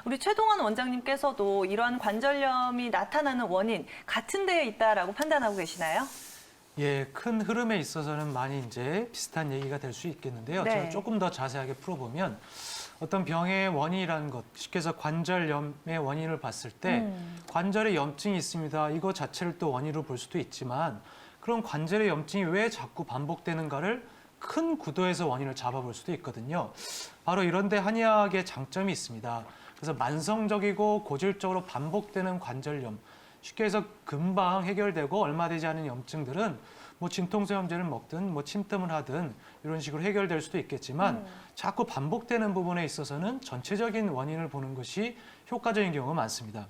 우리 최동원 원장님께서도 이러한 관절염이 나타나는 원인 같은 데에 있다라고 판단하고 계시나요? 예, 큰 흐름에 있어서는 많이 이제 비슷한 얘기가 될 수 있겠는데요. 네. 제가 조금 더 자세하게 풀어보면 어떤 병의 원인이라는 것, 쉽게 해서 관절염의 원인을 봤을 때 관절에 염증이 있습니다. 이거 자체를 또 원인으로 볼 수도 있지만 그런 관절의 염증이 왜 자꾸 반복되는가를 큰 구도에서 원인을 잡아볼 수도 있거든요. 바로 이런 데 한의학의 장점이 있습니다. 그래서 만성적이고 고질적으로 반복되는 관절염, 쉽게 해서 금방 해결되고 얼마 되지 않은 염증들은 뭐 진통소염제를 먹든 뭐 침뜸을 하든 이런 식으로 해결될 수도 있겠지만 자꾸 반복되는 부분에 있어서는 전체적인 원인을 보는 것이 효과적인 경우가 많습니다.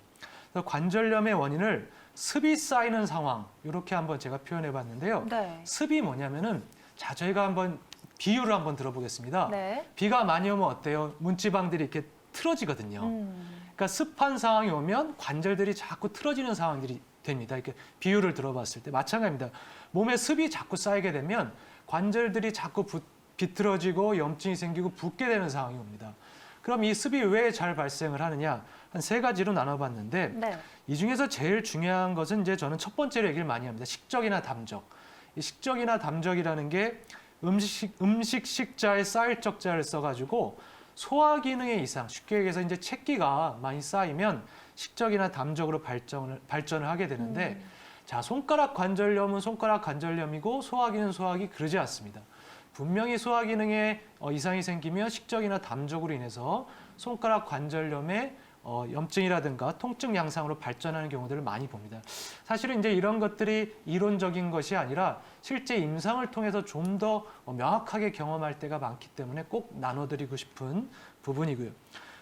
그래서 관절염의 원인을 습이 쌓이는 상황, 이렇게 한번 제가 표현해 봤는데요. 네. 습이 뭐냐면은 자, 저희가 한번 비유를 한번 들어보겠습니다. 네. 비가 많이 오면 어때요? 문지방들이 이렇게 틀어지거든요. 그러니까 습한 상황이 오면 관절들이 자꾸 틀어지는 상황들이 됩니다. 이렇게 비유를 들어봤을 때 마찬가지입니다. 몸에 습이 자꾸 쌓이게 되면 관절들이 자꾸 비틀어지고 염증이 생기고 붓게 되는 상황이 옵니다. 그럼 이 습이 왜 잘 발생을 하느냐? 한 3가지로 나눠봤는데 네. 이 중에서 제일 중요한 것은 이제 저는 첫 번째로 얘기를 많이 합니다. 식적이나 담적. 이 식적이나 담적이라는 게 음식 식자에 쌓일 적자를 써가지고 소화 기능의 이상, 쉽게 얘기해서 이제 체기가 많이 쌓이면 식적이나 담적으로 발전을 하게 되는데 자, 손가락 관절염은 손가락 관절염이고 소화 기능 소화기 그러지 않습니다. 분명히 소화 기능에 이상이 생기면 식적이나 담적으로 인해서 손가락 관절염에 염증이라든가 통증 양상으로 발전하는 경우들을 많이 봅니다. 사실은 이제 이런 것들이 이론적인 것이 아니라 실제 임상을 통해서 좀 더 명확하게 경험할 때가 많기 때문에 꼭 나눠드리고 싶은 부분이고요.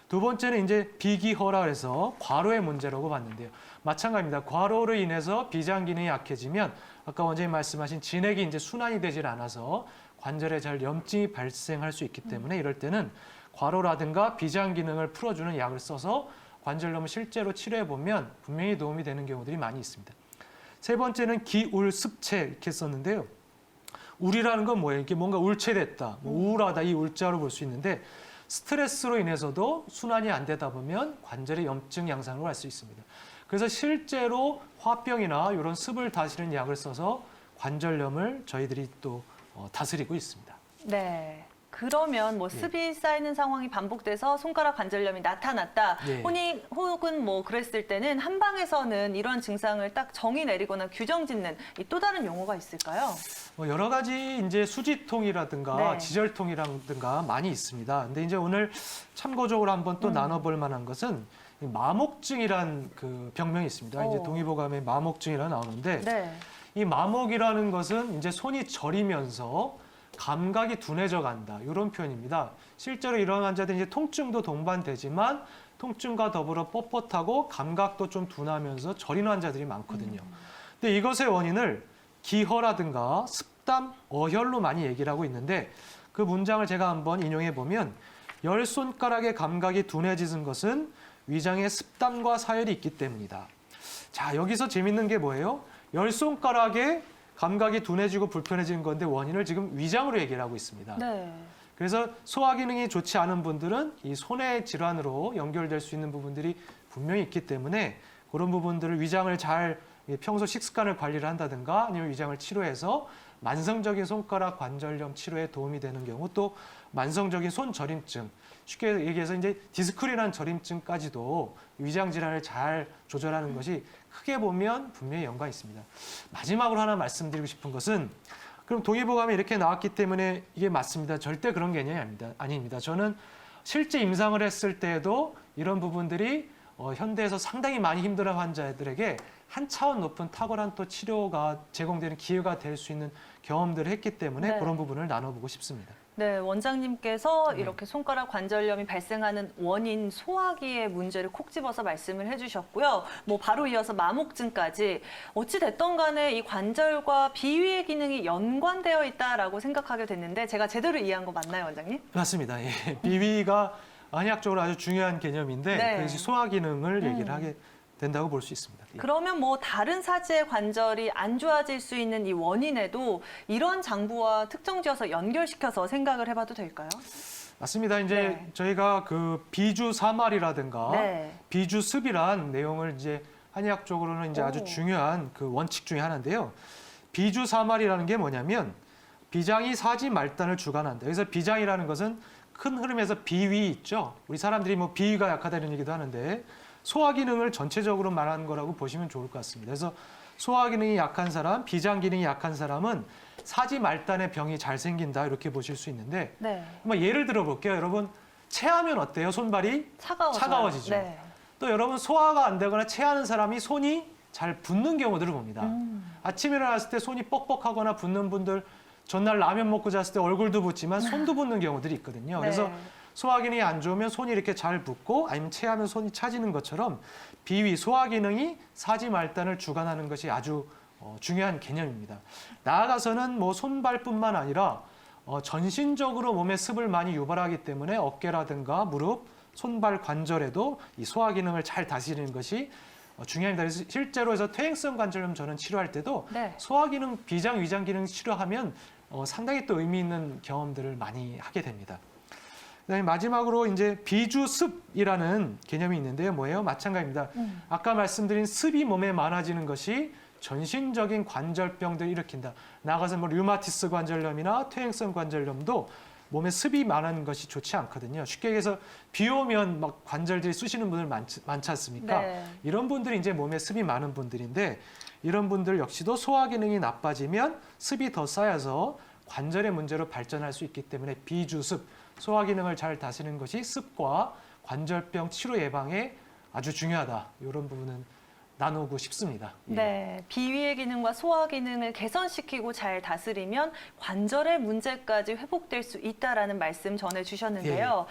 두 번째는 이제 비기허라 그래서 과로의 문제라고 봤는데요. 마찬가지입니다. 과로로 인해서 비장 기능이 약해지면 아까 원장님 말씀하신 진액이 이제 순환이 되질 않아서 관절에 잘 염증이 발생할 수 있기 때문에 이럴 때는 과로라든가 비장 기능을 풀어주는 약을 써서 관절염을 실제로 치료해 보면 분명히 도움이 되는 경우들이 많이 있습니다. 세 번째는 기울습체 이렇게 썼는데요. 울이라는 건 뭐예요? 이게 뭔가 울체됐다, 뭐 우울하다 이 울자로 볼 수 있는데 스트레스로 인해서도 순환이 안 되다 보면 관절의 염증 양상으로 갈 수 있습니다. 그래서 실제로 화병이나 이런 습을 다스리는 약을 써서 관절염을 저희들이 또 다스리고 있습니다. 네. 그러면 뭐 습이 쌓이는 상황이 반복돼서 손가락 관절염이 나타났다. 예. 혹은 뭐 그랬을 때는 한방에서는 이런 증상을 딱 정의 내리거나 규정 짓는 이 또 다른 용어가 있을까요? 여러 가지 이제 수지통이라든가 네. 지절통이라든가 많이 있습니다. 근데 이제 오늘 참고적으로 한번 또 나눠볼 만한 것은 마목증이란 그 병명이 있습니다. 이제 동의보감에 마목증이라 나오는데 네. 이 마목이라는 것은 이제 손이 저리면서 감각이 둔해져 간다. 이런 표현입니다. 실제로 이런 환자들이 이제 통증도 동반되지만 통증과 더불어 뻣뻣하고 감각도 좀 둔하면서 저리는 환자들이 많거든요. 근데 이것의 원인을 기허라든가 습담, 어혈로 많이 얘기를 하고 있는데 그 문장을 제가 한번 인용해 보면 열 손가락의 감각이 둔해지는 것은 위장에 습담과 사열이 있기 때문이다. 자, 여기서 재밌는 게 뭐예요? 열 손가락에 감각이 둔해지고 불편해지는 건데 원인을 지금 위장으로 얘기를 하고 있습니다. 네. 그래서 소화 기능이 좋지 않은 분들은 이 손의 질환으로 연결될 수 있는 부분들이 분명히 있기 때문에 그런 부분들을 위장을 잘 평소 식습관을 관리를 한다든가 아니면 위장을 치료해서 만성적인 손가락 관절염 치료에 도움이 되는 경우 또 만성적인 손 저림증 쉽게 얘기해서 이제 디스크리란 저림증까지도 위장 질환을 잘 조절하는 것이 크게 보면 분명히 연관이 있습니다. 마지막으로 하나 말씀드리고 싶은 것은 그럼 동의보감이 이렇게 나왔기 때문에 이게 맞습니다. 절대 그런 개념이 아닙니다. 저는 실제 임상을 했을 때에도 이런 부분들이 현대에서 상당히 많이 힘들어하는 환자들에게 한 차원 높은 탁월한 또 치료가 제공되는 기회가 될 수 있는 경험들을 했기 때문에 네. 그런 부분을 나눠보고 싶습니다. 네, 원장님께서 이렇게 손가락 관절염이 발생하는 원인 소화기의 문제를 콕 집어서 말씀을 해주셨고요. 뭐 바로 이어서 마목증까지 어찌 됐던 간에 이 관절과 비위의 기능이 연관되어 있다라고 생각하게 됐는데 제가 제대로 이해한 거 맞나요, 원장님? 맞습니다. 예. 비위가 한의학적으로 아주 중요한 개념인데 네. 그것이 소화 기능을 얘기를 하게 된다고 볼 수 있습니다. 예. 그러면 뭐 다른 사지의 관절이 안 좋아질 수 있는 이 원인에도 이런 장부와 특정지어서 연결시켜서 생각을 해봐도 될까요? 맞습니다. 이제 네. 저희가 그 비주사말이라든가 네. 비주습이란 내용을 이제 한의학적으로는 이제 아주 오. 중요한 그 원칙 중에 하나인데요. 비주사말이라는 게 뭐냐면 비장이 사지 말단을 주관한다. 여기서 비장이라는 것은 큰 흐름에서 비위 있죠. 우리 사람들이 뭐 비위가 약하다 이런 얘기도 하는데 소화 기능을 전체적으로 말하는 거라고 보시면 좋을 것 같습니다. 그래서 소화 기능이 약한 사람, 비장 기능이 약한 사람은 사지 말단의 병이 잘 생긴다 이렇게 보실 수 있는데 네. 뭐 예를 들어 볼게요. 여러분 체하면 어때요? 손발이 차가워지죠. 네. 또 여러분 소화가 안 되거나 체하는 사람이 손이 잘 붓는 경우들을 봅니다. 아침에 일어났을 때 손이 뻑뻑하거나 붓는 분들 전날 라면 먹고 잤을 때 얼굴도 붓지만 손도 붓는 경우들이 있거든요. 그래서 네. 소화 기능이 안 좋으면 손이 이렇게 잘 붓고 아니면 체하면 손이 차지는 것처럼 비위, 소화 기능이 사지 말단을 주관하는 것이 아주 중요한 개념입니다. 나아가서는 뭐 손발뿐만 아니라 전신적으로 몸에 습을 많이 유발하기 때문에 어깨라든가 무릎, 손발 관절에도 이 소화 기능을 잘 다스리는 것이 중요합니다. 그래서 실제로 해서 퇴행성 관절염 저는 치료할 때도 네. 소화 기능, 비장, 위장 기능 치료하면 상당히 또 의미 있는 경험들을 많이 하게 됩니다. 그다음에 마지막으로 이제 비주습이라는 개념이 있는데요. 뭐예요? 마찬가지입니다. 아까 말씀드린 습이 몸에 많아지는 것이 전신적인 관절병들을 일으킨다. 나아가서 뭐 류마티스 관절염이나 퇴행성 관절염도 몸에 습이 많은 것이 좋지 않거든요. 쉽게 얘기해서 비 오면 막 관절들이 쑤시는 분들 많지 않습니까? 네. 이런 분들이 이제 몸에 습이 많은 분들인데 이런 분들 역시도 소화 기능이 나빠지면 습이 더 쌓여서 관절의 문제로 발전할 수 있기 때문에 비주습, 소화 기능을 잘 다스리는 것이 습과 관절병 치료 예방에 아주 중요하다. 이런 부분은 나누고 싶습니다. 예. 네, 비위의 기능과 소화 기능을 개선시키고 잘 다스리면 관절의 문제까지 회복될 수 있다라는 말씀 전해주셨는데요.